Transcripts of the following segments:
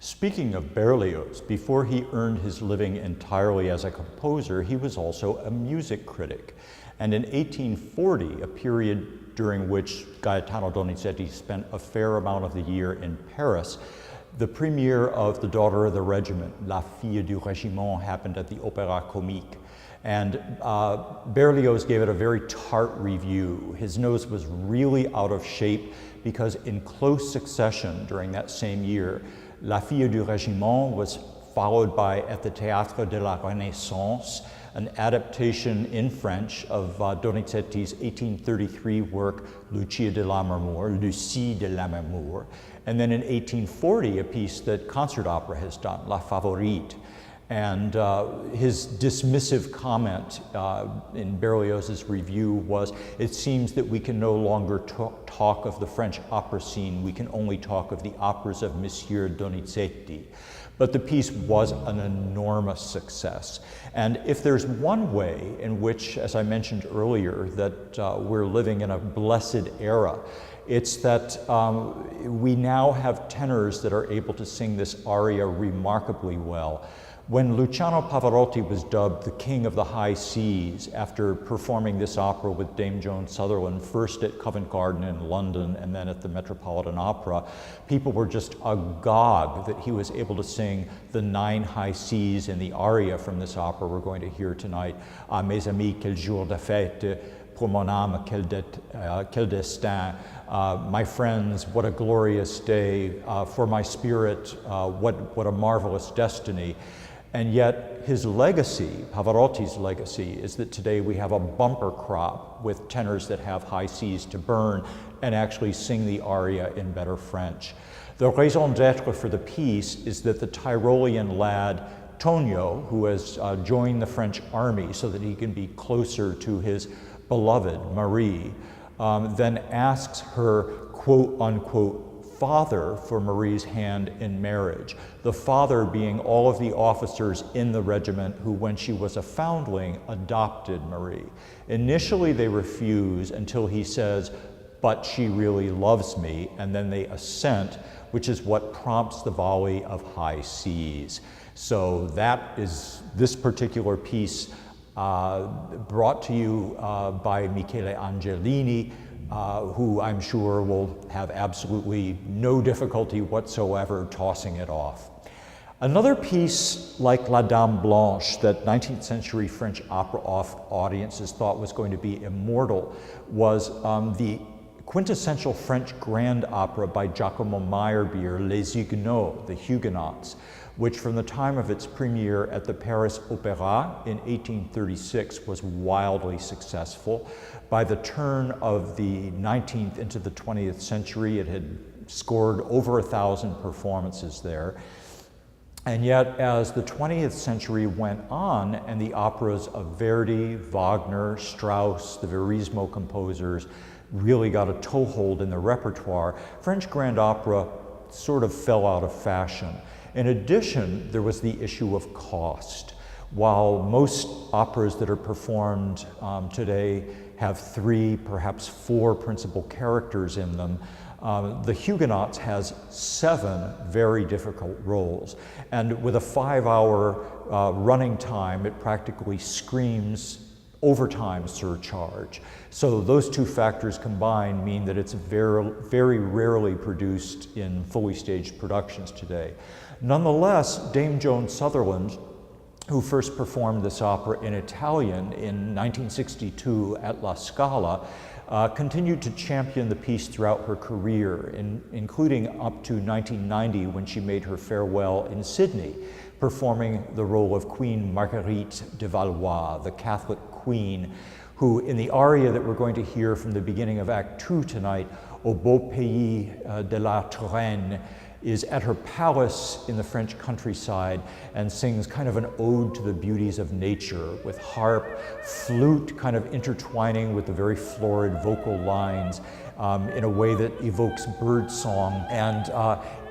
Speaking of Berlioz, before he earned his living entirely as a composer, he was also a music critic. And in 1840, a period during which Gaetano Donizetti spent a fair amount of the year in Paris, the premiere of The Daughter of the Regiment, La Fille du Régiment, happened at the Opéra Comique. And Berlioz gave it a very tart review. His nose was really out of shape because in close succession during that same year, La Fille du Régiment was followed by, at the Théâtre de la Renaissance, an adaptation in French of Donizetti's 1833 work, Lucia de Lammermoor, Lucie de Lammermoor, and then in 1840, a piece that concert opera has done, La Favorite. And his dismissive comment in Berlioz's review was, it seems that we can no longer talk of the French opera scene, we can only talk of the operas of Monsieur Donizetti. But the piece was an enormous success. And if there's one way in which, as I mentioned earlier, that we're living in a blessed era, it's that we now have tenors that are able to sing this aria remarkably well. When Luciano Pavarotti was dubbed the King of the High Seas after performing this opera with Dame Joan Sutherland, first at Covent Garden in London and then at the Metropolitan Opera, people were just agog that he was able to sing the 9 high Cs in the aria from this opera we're going to hear tonight. Ah, mes amis, quel jour de fête, pour mon âme, quel destin. My friends, what a glorious day. For my spirit, what a marvelous destiny. And yet his legacy, Pavarotti's legacy, is that today we have a bumper crop with tenors that have high Cs to burn and actually sing the aria in better French. The raison d'etre for the piece is that the Tyrolean lad, Tonio, who has joined the French army so that he can be closer to his beloved Marie, then asks her quote unquote father for Marie's hand in marriage. The father being all of the officers in the regiment who, when she was a foundling, adopted Marie. Initially they refuse until he says, but she really loves me, and then they assent, which is what prompts the volley of high Cs. So that is this particular piece brought to you by Michele Angelini, who I'm sure will have absolutely no difficulty whatsoever tossing it off. Another piece like La Dame Blanche that 19th century French opera audiences thought was going to be immortal was the quintessential French grand opera by Giacomo Meyerbeer, Les Huguenots, the Huguenots, which from the time of its premiere at the Paris Opéra in 1836 was wildly successful. By the turn of the 19th into the 20th century, it had scored over 1,000 performances there. And yet, as the 20th century went on and the operas of Verdi, Wagner, Strauss, the Verismo composers really got a toehold in the repertoire, French grand opera sort of fell out of fashion. In addition, there was the issue of cost. While most operas that are performed today have 3, perhaps 4 principal characters in them, the Huguenots has 7 very difficult roles. And with a 5-hour running time, it practically screams overtime surcharge. So those 2 factors combined mean that it's very rarely produced in fully staged productions today. Nonetheless, Dame Joan Sutherland, who first performed this opera in Italian in 1962 at La Scala, continued to champion the piece throughout her career, including up to 1990 when she made her farewell in Sydney, performing the role of Queen Marguerite de Valois, the Catholic queen, who in the aria that we're going to hear from the beginning of Act 2 tonight, Au beau pays de la Touraine, is at her palace in the French countryside and sings kind of an ode to the beauties of nature with harp, flute kind of intertwining with the very florid vocal lines in a way that evokes bird song and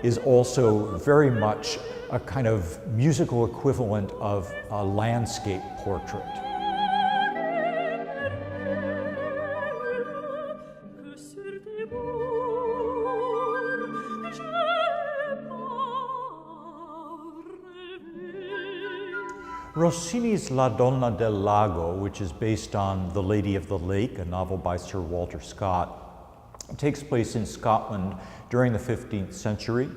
is also very much a kind of musical equivalent of a landscape portrait. Rossini's La Donna del Lago, which is based on The Lady of the Lake, a novel by Sir Walter Scott, takes place in Scotland during the 15th century.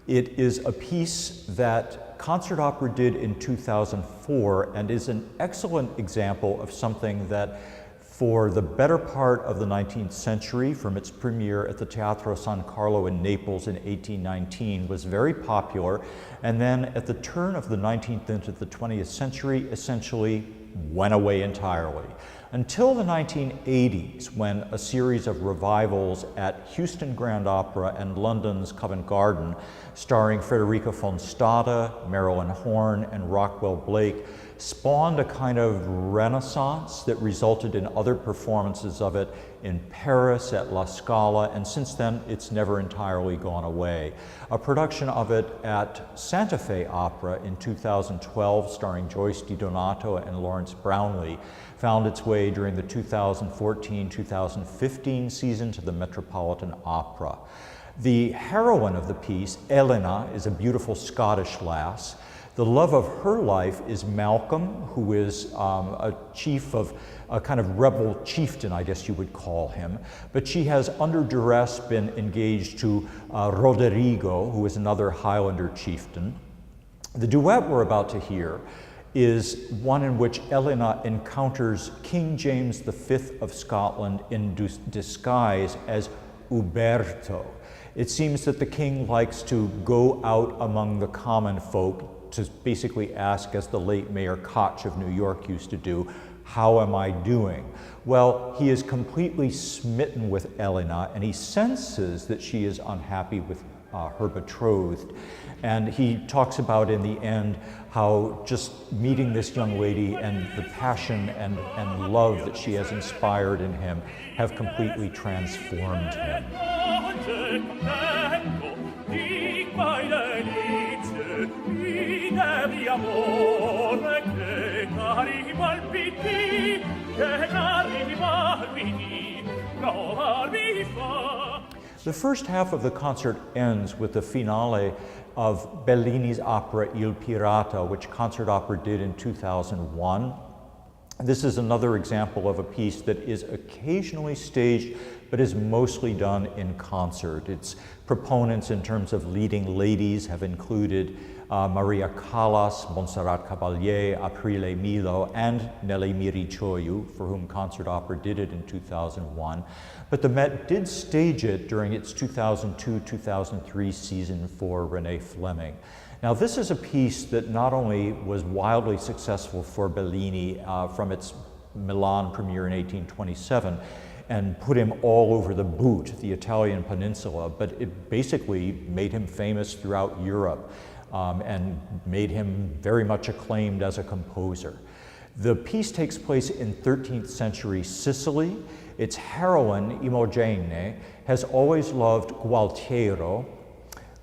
It is a piece that Concert Opera did in 2004 and is an excellent example of something that for the better part of the 19th century, from its premiere at the Teatro San Carlo in Naples in 1819, was very popular, and then at the turn of the 19th into the 20th century, essentially went away entirely. Until the 1980s, when a series of revivals at Houston Grand Opera and London's Covent Garden, starring Frederica von Stade, Marilyn Horne, and Rockwell Blake, spawned a kind of renaissance that resulted in other performances of it in Paris at La Scala, and since then it's never entirely gone away. A production of it at Santa Fe Opera in 2012, starring Joyce DiDonato and Lawrence Brownlee, found its way during the 2014-2015 season to the Metropolitan Opera. The heroine of the piece, Elena, is a beautiful Scottish lass. The love of her life is Malcolm, who is a chief of a kind of rebel chieftain, I guess you would call him. But she has, under duress, been engaged to Roderigo, who is another Highlander chieftain. The duet we're about to hear is one in which Elena encounters King James V of Scotland in disguise as Uberto. It seems that the king likes to go out among the common folk to basically ask, as the late Mayor Koch of New York used to do, how am I doing? Well, he is completely smitten with Elena, and he senses that she is unhappy with her betrothed. And he talks about in the end how just meeting this young lady and the passion and love that she has inspired in him have completely transformed him. The first half of the concert ends with the finale of Bellini's opera Il Pirata, which Concert Opera did in 2001. This is another example of a piece that is occasionally staged, but is mostly done in concert. Its proponents in terms of leading ladies have included Maria Callas, Montserrat Caballé, Aprile Milo, and Nelly Mirichoiu, for whom Concert Opera did it in 2001. But the Met did stage it during its 2002-2003 season for Renee Fleming. Now, this is a piece that not only was wildly successful for Bellini from its Milan premiere in 1827 and put him all over the boot, the Italian peninsula, but it basically made him famous throughout Europe and made him very much acclaimed as a composer. The piece takes place in 13th century Sicily. Its heroine, Imogen, has always loved Gualtiero,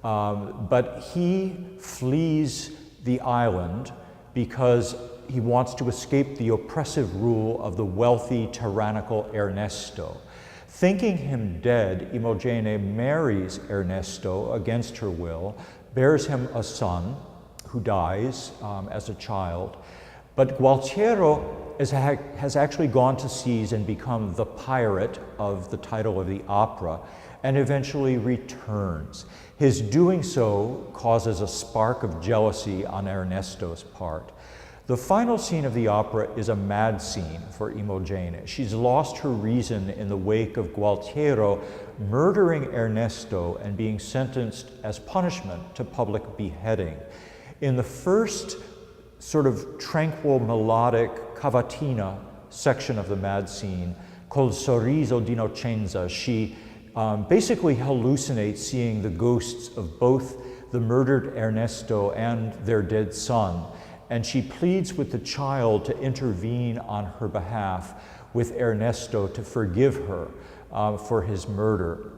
but he flees the island because he wants to escape the oppressive rule of the wealthy, tyrannical Ernesto. Thinking him dead, Imogen marries Ernesto against her will, bears him a son who dies as a child. But Gualtiero has actually gone to seas and become the pirate of the title of the opera, and eventually returns. His doing so causes a spark of jealousy on Ernesto's part. The final scene of the opera is a mad scene for Imogen. She's lost her reason in the wake of Gualtiero murdering Ernesto and being sentenced as punishment to public beheading. In the first sort of tranquil, melodic cavatina section of the mad scene, called Sorriso d'Innocenza, she basically hallucinates seeing the ghosts of both the murdered Ernesto and their dead son. And she pleads with the child to intervene on her behalf with Ernesto to forgive her for his murder.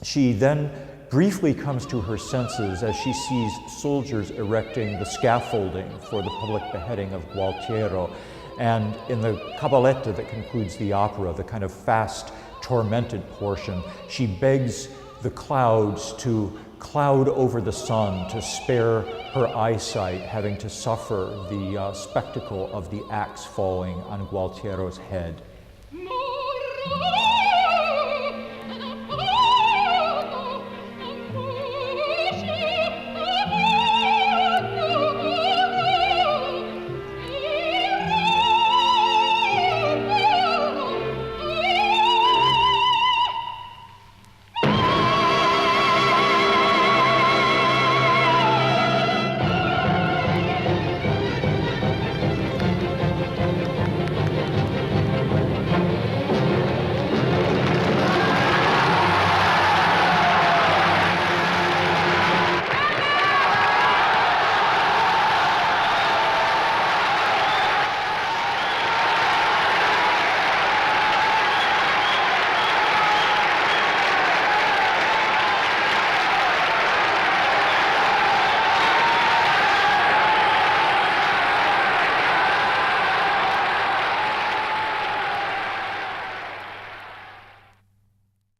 She then briefly comes to her senses as she sees soldiers erecting the scaffolding for the public beheading of Gualtiero. And in the cabaletta that concludes the opera, the kind of fast, tormented portion, she begs the clouds to cloud over the sun to spare her eyesight, having to suffer the spectacle of the axe falling on Gualtiero's head.